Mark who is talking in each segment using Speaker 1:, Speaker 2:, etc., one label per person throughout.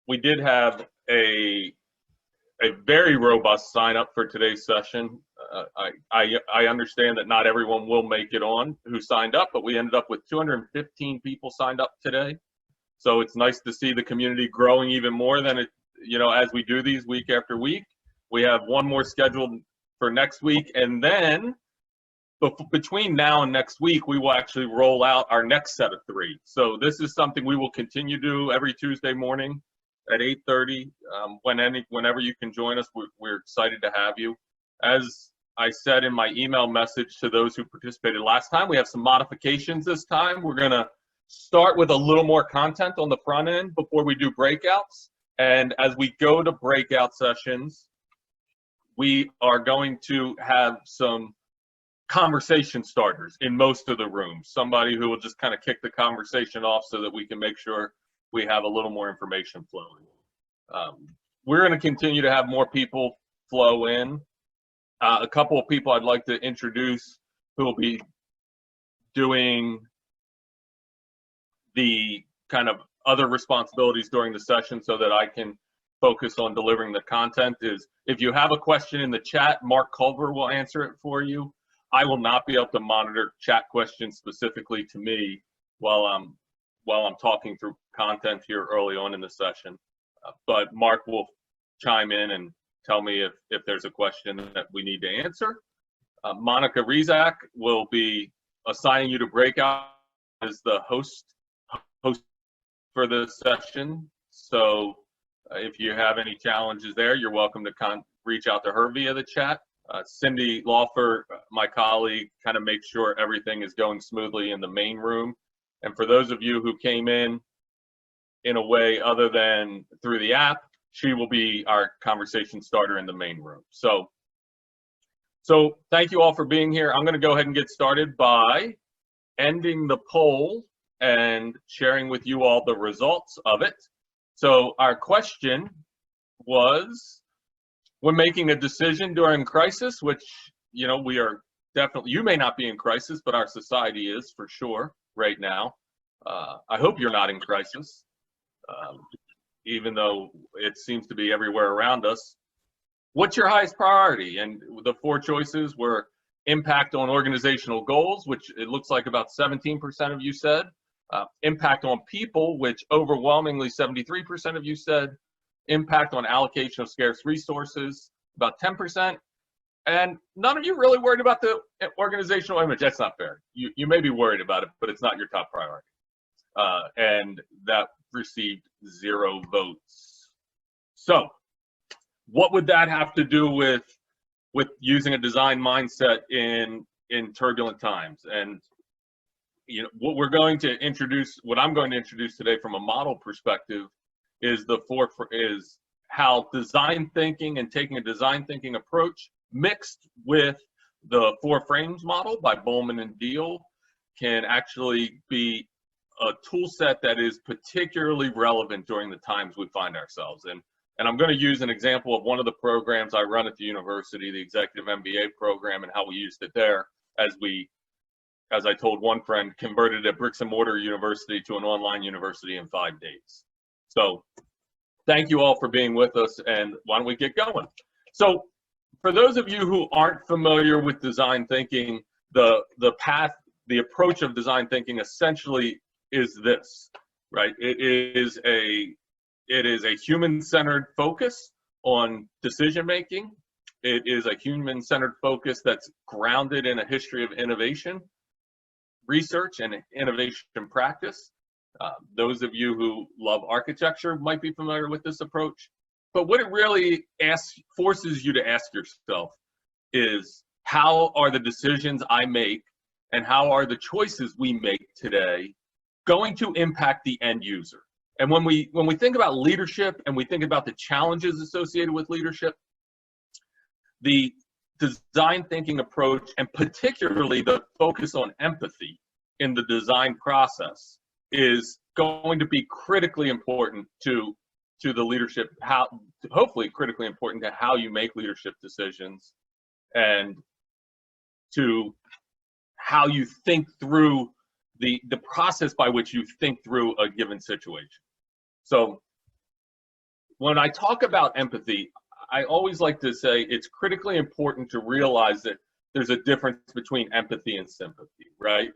Speaker 1: we did have a very robust sign up for today's session. I understand that not everyone will make it on who signed up, but we ended up with 215 people signed up today. So it's nice to see the community growing even more than it, as we do these week after week. We have one more scheduled for next week, and then between now and next week, we will actually roll out our next set of 3. So this is something we will continue to do every Tuesday morning at 8:30. Whenever you can join us, we're excited to have you. As I said in my email message to those who participated last time, we have some modifications this time. We're going to start with a little more content on the front end before we do breakouts. And as we go to breakout sessions, we are going to have some conversation starters in most of the rooms. Somebody who will just kind of kick the conversation off so that we can make sure we have a little more information flowing. We're going to continue to have more people flow in. A couple of people I'd like to introduce who will be doing the kind of other responsibilities during the session so that I can focus on delivering the content is, if you have a question in the chat, Mark Culver will answer it for you. I will not be able to monitor chat questions specifically to me while I'm talking through content here early on in the session. But Mark will chime in and tell me if there's a question that we need to answer. Monica Rizak will be assigning you to breakout as the host for the session. So if you have any challenges there, you're welcome to reach out to her via the chat. Cindy Lawfer, my colleague, kind of makes sure everything is going smoothly in the main room. And for those of you who came in a way other than through the app, she will be our conversation starter in the main room. So thank you all for being here. I'm going to go ahead and get started by ending the poll and sharing with you all the results of it. So our question was, when making a decision during crisis, which, we are definitely, you may not be in crisis, but our society is for sure right now. I hope you're not in crisis, even though it seems to be everywhere around us. What's your highest priority? And the 4 choices were impact on organizational goals, which it looks like about 17% of you said. Impact on people, which overwhelmingly 73% of you said. Impact on allocation of scarce resources, about 10%. And none of you really worried about the organizational image. That's not fair. You may be worried about it, but it's not your top priority. And that received 0 votes. So what would that have to do with using a design mindset in turbulent times? And what I'm going to introduce today from a model perspective is how design thinking and taking a design thinking approach mixed with the 4 frames model by Bowman and Deal can actually be a tool set that is particularly relevant during the times we find ourselves in. And I'm going to use an example of one of the programs I run at the university, the Executive MBA program, and how we used it there as I told one friend, converted a bricks and mortar university to an online university in 5 days. So thank you all for being with us, and why don't we get going? So for those of you who aren't familiar with design thinking, the approach of design thinking essentially is this, right? It is a human-centered focus on decision-making. It is a human-centered focus that's grounded in a history of innovation, research, and innovation practice. Those of you who love architecture might be familiar with this approach. But what it really forces you to ask yourself is, how are the decisions I make and how are the choices we make today going to impact the end user? And when we think about leadership and we think about the challenges associated with leadership, the design thinking approach, and particularly the focus on empathy in the design process, is going to be critically important to the leadership, hopefully critically important to how you make leadership decisions and to how you think through the process by which you think through a given situation. So when I talk about empathy, I always like to say it's critically important to realize that there's a difference between empathy and sympathy, right?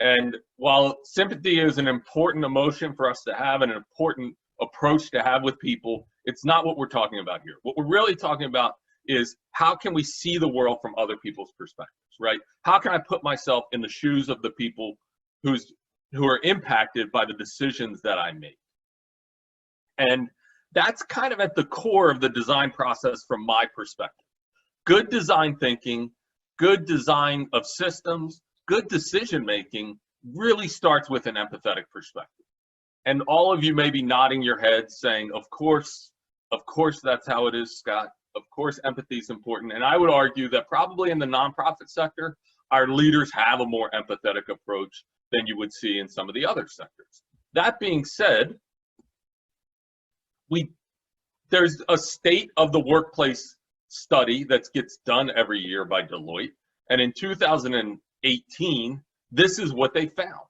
Speaker 1: And while sympathy is an important emotion for us to have and an important approach to have with people, it's not what we're talking about here. What we're really talking about is how can we see the world from other people's perspectives, right? How can I put myself in the shoes of the people who are impacted by the decisions that I make? And that's kind of at the core of the design process from my perspective. Good design thinking, good design of systems, good decision making really starts with an empathetic perspective. And all of you may be nodding your heads saying, of course that's how it is, Scott. Of course empathy is important. And I would argue that probably in the nonprofit sector, our leaders have a more empathetic approach than you would see in some of the other sectors. That being said, there's a state of the workplace study that gets done every year by Deloitte. And in 2018, this is what they found.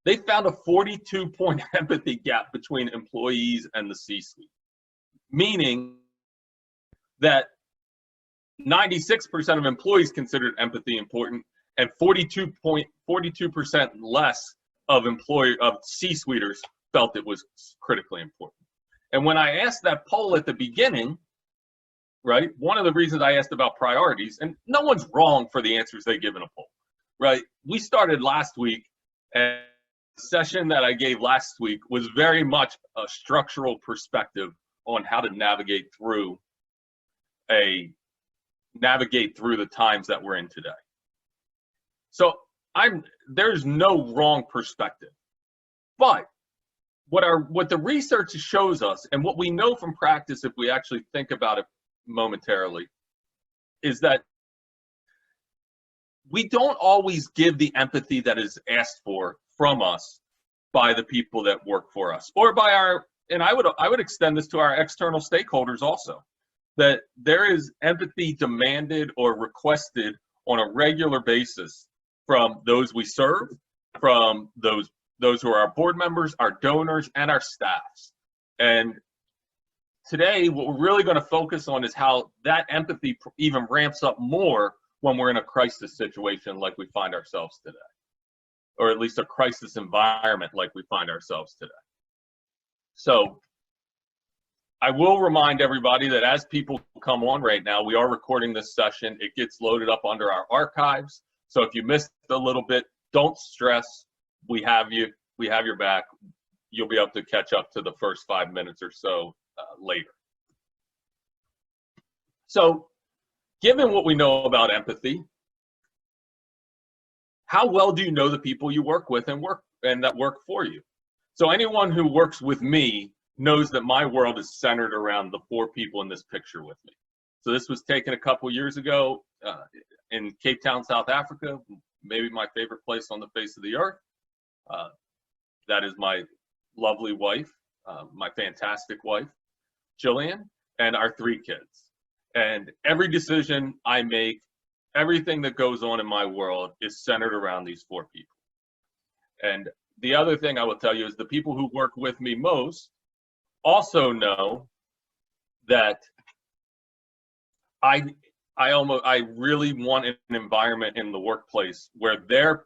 Speaker 1: They found a 42-point empathy gap between employees and the C-suite, meaning that 96% of employees considered empathy important and 42% less of C-suiters felt it was critically important. And when I asked that poll at the beginning, right, one of the reasons I asked about priorities, and no one's wrong for the answers they give in a poll, right? We started last week, and the session that I gave last week was very much a structural perspective on how to navigate through the times that we're in today. So there's no wrong perspective, but what the research shows us, and what we know from practice if we actually think about it momentarily, is that we don't always give the empathy that is asked for from us by the people that work for us, or by and I would extend this to our external stakeholders also, that there is empathy demanded or requested on a regular basis from those we serve, from those who are our board members, our donors, and our staffs. And today, what we're really going to focus on is how that empathy even ramps up more when we're in a crisis situation like we find ourselves today, or at least a crisis environment like we find ourselves today. So I will remind everybody that as people come on right now, we are recording this session. It gets loaded up under our archives. So if you missed a little bit, don't stress. We have your back. You'll be able to catch up to the first 5 minutes or so later. So given what we know about empathy, how well do you know the people you work with and that work for you? So anyone who works with me knows that my world is centered around the 4 people in this picture with me. So this was taken a couple years ago in Cape Town, South Africa, maybe my favorite place on the face of the earth. That is my lovely wife, my fantastic wife, Jillian, and our 3 kids. And every decision I make, everything that goes on in my world is centered around these 4 people. And the other thing I will tell you is the people who work with me most also know that I really want an environment in the workplace where their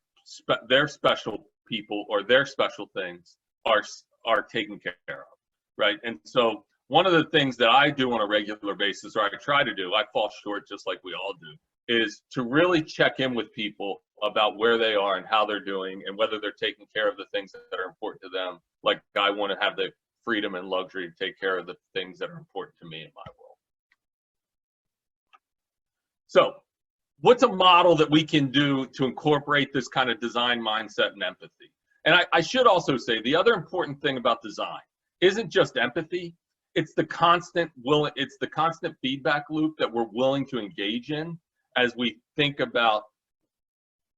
Speaker 1: special people or their special things are taken care of, right? And so one of the things that I do on a regular basis, or I try to do, I fall short just like we all do, is to really check in with people about where they are and how they're doing and whether they're taking care of the things that are important to them. Like I want to have the freedom and luxury to take care of the things that are important to me in my world. So what's a model that we can do to incorporate this kind of design mindset and empathy? And I should also say the other important thing about design isn't just empathy, it's the constant feedback loop that we're willing to engage in as we think about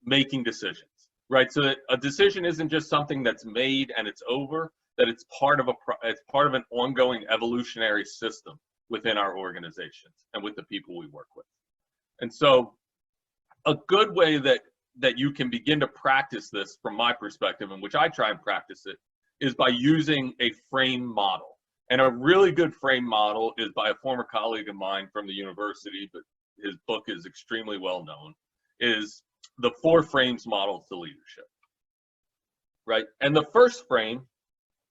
Speaker 1: making decisions, right? So that a decision isn't just something that's made and it's over, that it's part of an ongoing evolutionary system within our organizations and with the people we work with. And so a good way that you can begin to practice this from my perspective, in which I try and practice it, is by using a frame model. And a really good frame model is by a former colleague of mine from the university, but his book is extremely well known, is the 4 frames model to leadership, right? And the first frame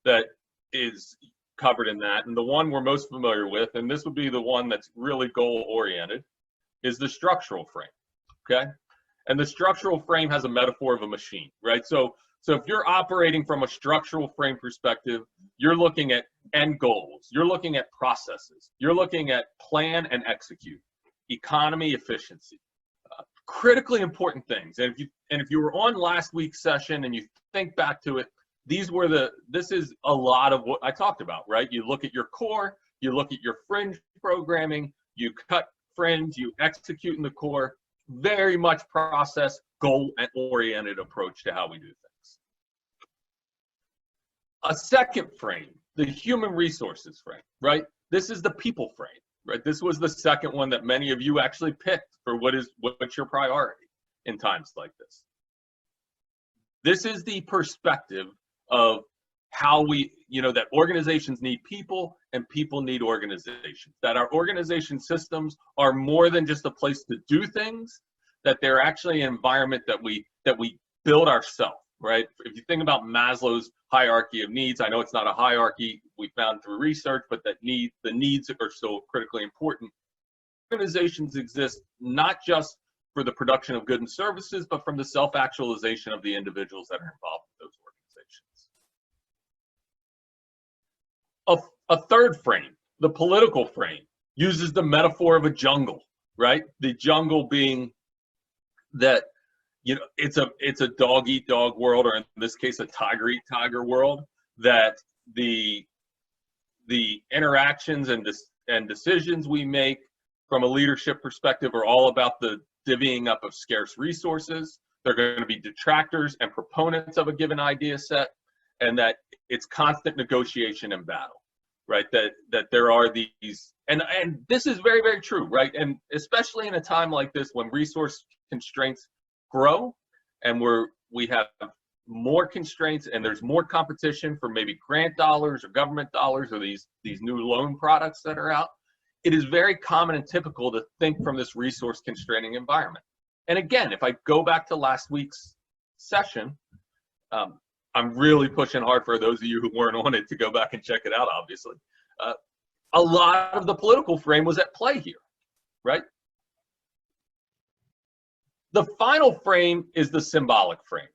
Speaker 1: that is covered in that, and the one we're most familiar with, and this would be the one that's really goal-oriented, is the structural frame, okay? And the structural frame has a metaphor of a machine, right? So if you're operating from a structural frame perspective, you're looking at end goals, you're looking at processes, you're looking at plan and execute, economy, efficiency, critically important things. And if you were on last week's session and you think back to it, this is a lot of what I talked about, right? You look at your core, you look at your fringe programming, you cut fringe, you execute in the core, very much process, goal-oriented approach to how we do things. A second frame, the human resources frame, right? This is the people frame, right? This was the second one that many of you actually picked for what's your priority in times like this. This is the perspective of how that organizations need people and people need organizations, that our organization systems are more than just a place to do things, that they're actually an environment that we build ourselves, right? If you think about Maslow's hierarchy of needs, I know it's not a hierarchy we found through research, but the needs are so critically important. Organizations exist not just for the production of goods and services, but from the self-actualization of the individuals that are involved with those organizations. A third frame, the political frame, uses the metaphor of a jungle, right? The jungle being that, it's a dog eat dog world, or in this case, a tiger eat tiger world, that the interactions and decisions we make from a leadership perspective are all about the divvying up of scarce resources. They're going to be detractors and proponents of a given idea set, and that it's constant negotiation and battle, right? That there are these, and this is very, very true, right? And especially in a time like this when resource constraints grow and we have more constraints and there's more competition for maybe grant dollars or government dollars or these new loan products that are out, it is very common and typical to think from this resource constraining environment. And again, if I go back to last week's session, I'm really pushing hard for those of you who weren't on it to go back and check it out, obviously. A lot of the political frame was at play here, right? The final frame is the symbolic frame.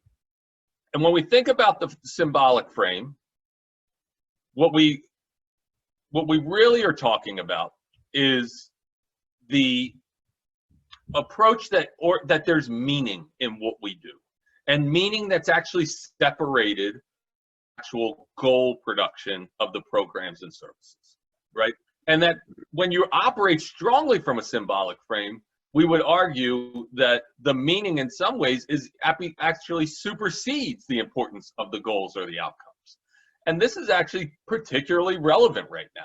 Speaker 1: And when we think about the symbolic frame, what we really are talking about is the approach that there's meaning in what we do, and meaning that's actually separated actual goal production of the programs and services, right? And that when you operate strongly from a symbolic frame, we would argue that the meaning in some ways actually supersedes the importance of the goals or the outcomes. And this is actually particularly relevant right now.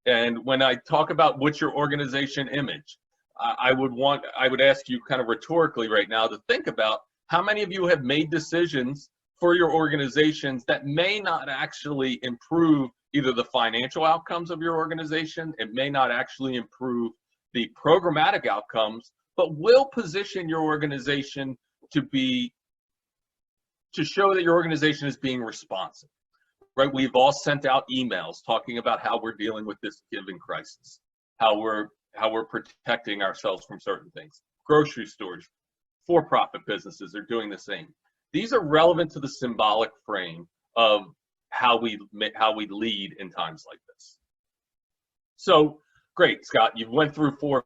Speaker 1: And when I talk about what's your organization image, I would ask you kind of rhetorically right now to think about how many of you have made decisions for your organizations that may not actually improve either the financial outcomes of your organization, it may not actually improve the programmatic outcomes, but will position your organization to show that your organization is being responsive, right? We've all sent out emails talking about how we're dealing with this given crisis, how we're protecting ourselves from certain things. Grocery stores, for-profit businesses are doing the same. These are relevant to the symbolic frame of how we lead in times like this. So, great, Scott, you went through 4.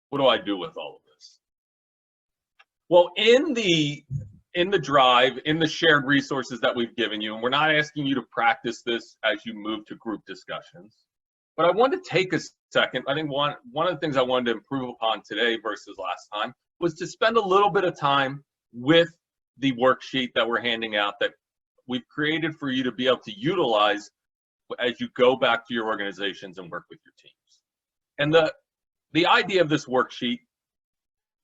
Speaker 1: What do I do with all of this? Well, in the drive, in the shared resources that we've given you, and we're not asking you to practice this as you move to group discussions, but I wanted to take a second. I think one of the things I wanted to improve upon today versus last time was to spend a little bit of time with the worksheet that we're handing out that we've created for you to be able to utilize as you go back to your organizations and work with your teams. And the idea of this worksheet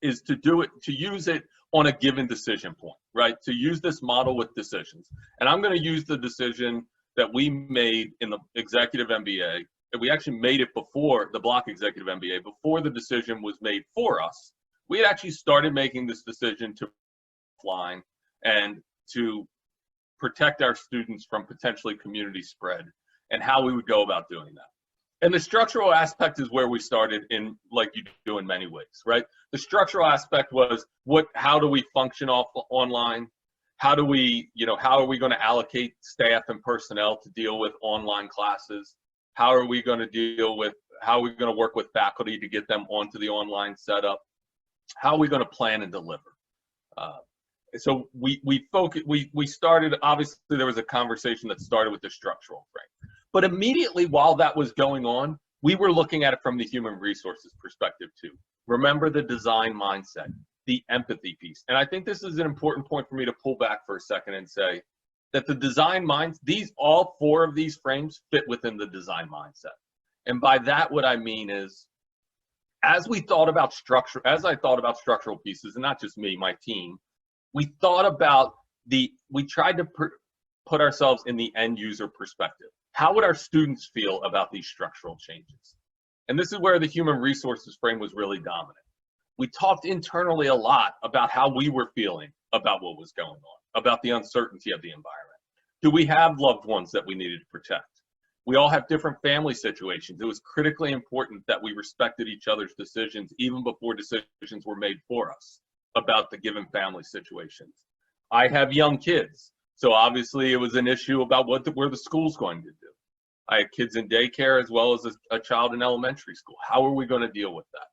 Speaker 1: is to use it on a given decision point, right? To use this model with decisions. And I'm going to use the decision that we made in the executive MBA, and we actually made it before the block executive MBA, before the decision was made for us. We had actually started making this decision to offline and to protect our students from potentially community spread and how we would go about doing that. And the structural aspect is where we started, in like you do in many ways, right? The structural aspect was how do we function online? How do we, how are we going to allocate staff and personnel to deal with online classes? How are we going to work with faculty to get them onto the online setup? How are we going to plan and deliver? So we started, obviously there was a conversation that started with the structural frame. But immediately while that was going on, we were looking at it from the human resources perspective too. Remember the design mindset, the empathy piece. And I think this is an important point for me to pull back for a second and say that the design all four of these frames fit within the design mindset. And by that, what I mean is, as I thought about structural pieces, and not just me, my team, we thought about we tried to put ourselves in the end user perspective. How would our students feel about these structural changes? And this is where the human resources frame was really dominant. We talked internally a lot about how we were feeling about what was going on, about the uncertainty of the environment. Do we have loved ones that we needed to protect? We all have different family situations. It was critically important that we respected each other's decisions even before decisions were made for us about the given family situations. I have young kids, so obviously it was an issue about where the school's going to do. I had kids in daycare as well as a child in elementary school. How are we going to deal with that?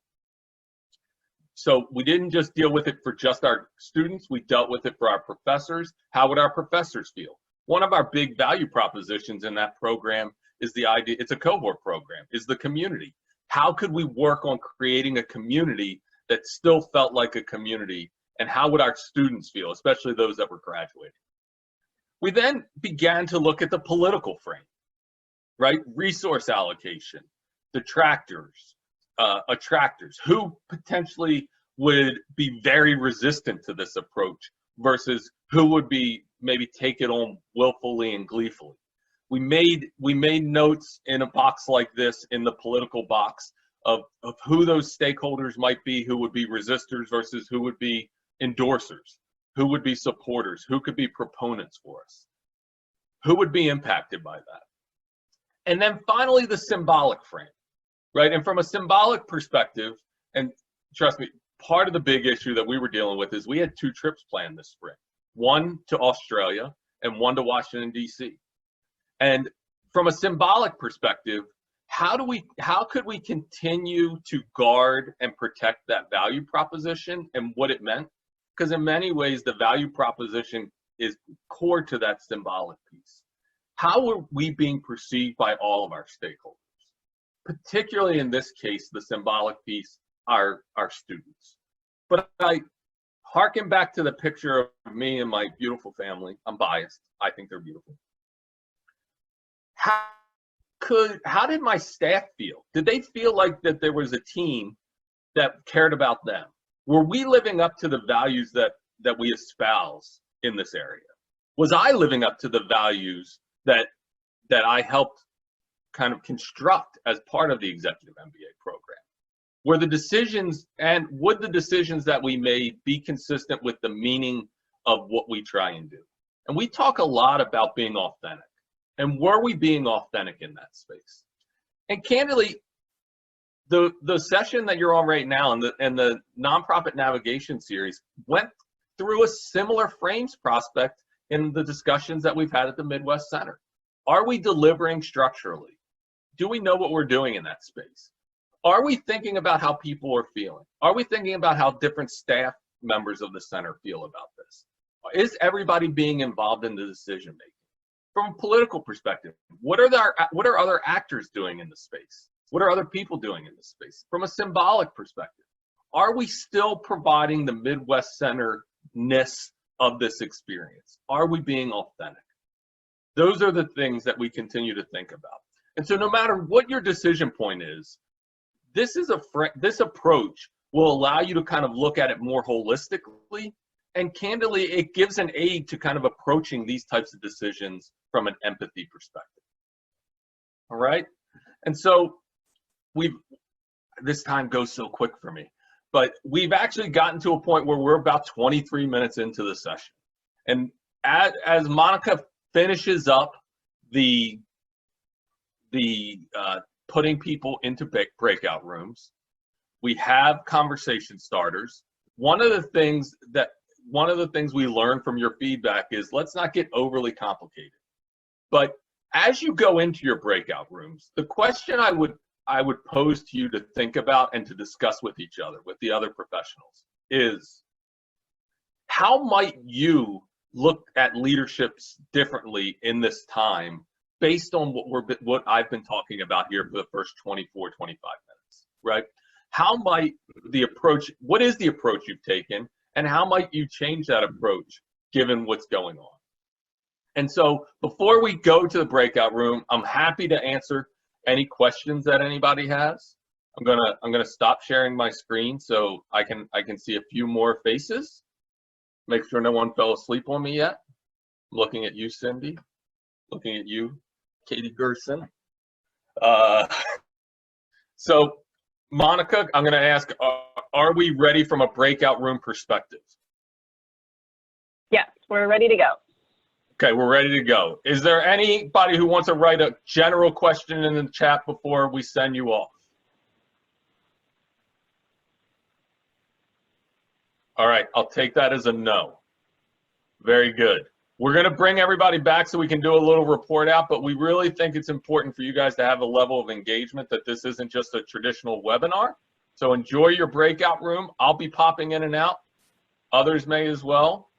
Speaker 1: So we didn't just deal with it for just our students, we dealt with it for our professors. How would our professors feel? One of our big value propositions in that program is the idea, it's a cohort program, is the community. How could we work on creating a community that still felt like a community, and how would our students feel, especially those that were graduating? We then began to look at the political frame, right? Resource allocation, detractors, attractors, who potentially would be very resistant to this approach versus who would be maybe take it on willfully and gleefully. We made notes in a box like this, in the political box, of who those stakeholders might be, who would be resistors versus who would be endorsers, who would be supporters, who could be proponents for us, who would be impacted by that. And then finally, the symbolic frame, right? And from a symbolic perspective, and trust me, part of the big issue that we were dealing with is we had 2 trips planned this spring, one to Australia and one to Washington, D.C. And from a symbolic perspective, how could we continue to guard and protect that value proposition and what it meant? Because in many ways, the value proposition is core to that symbolic piece. How are we being perceived by all of our stakeholders? Particularly in this case, the symbolic piece, our students. But I harken back to the picture of me and my beautiful family. I'm biased. I think they're beautiful. How did my staff feel? Did they feel like that there was a team that cared about them? Were we living up to the values that we espouse in this area? Was I living up to the values that I helped kind of construct as part of the executive MBA program? Were the decisions, and would the decisions that we made be consistent with the meaning of what we try and do? And we talk a lot about being authentic. And were we being authentic in that space? And candidly, the session that you're on right now and the nonprofit navigation series went through a similar frames prospect in the discussions that we've had at the Midwest Center. Are we delivering structurally? Do we know what we're doing in that space? Are we thinking about how people are feeling? Are we thinking about how different staff members of the center feel about this? Is everybody being involved in the decision making? From a political perspective, what are other actors doing in the space? What are other people doing in this space? From a symbolic perspective, are we still providing the Midwest Center-ness of this experience? Are we being authentic? Those are the things that we continue to think about. And so no matter what your decision point is, this approach will allow you to kind of look at it more holistically And candidly, it gives an aid to kind of approaching these types of decisions from an empathy perspective. All right? And so this time goes so quick for me, but we've actually gotten to a point where we're about 23 minutes into the session. And as Monica finishes up the putting people into breakout rooms, we have conversation starters. One of the things we learned from your feedback is let's not get overly complicated. But as you go into your breakout rooms, the question I would pose to you to think about and to discuss with each other, with the other professionals, is how might you look at leaderships differently in this time based on what I've been talking about here for the first 24, 25 minutes, right? How might what is the approach you've taken, and how might you change that approach given what's going on? And so before we go to the breakout room, I'm happy to answer any questions that anybody has. I'm gonna stop sharing my screen so I can see a few more faces. Make sure no one fell asleep on me yet. I'm looking at you, Cindy. Looking at you, Katie Gerson. So Monica, I'm going to ask, are we ready from a breakout room perspective?
Speaker 2: Yes, we're ready to go.
Speaker 1: Okay, we're ready to go. Is there anybody who wants to write a general question in the chat before we send you off? All right, I'll take that as a no. Very good. We're going to bring everybody back so we can do a little report out, but we really think it's important for you guys to have a level of engagement that this isn't just a traditional webinar. So enjoy your breakout room. I'll be popping in and out. Others may as well.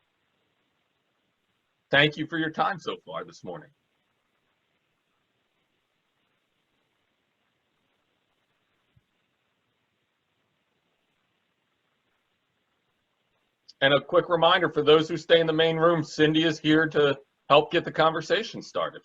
Speaker 1: Thank you for your time so far this morning. And a quick reminder for those who stay in the main room, Cindy is here to help get the conversation started.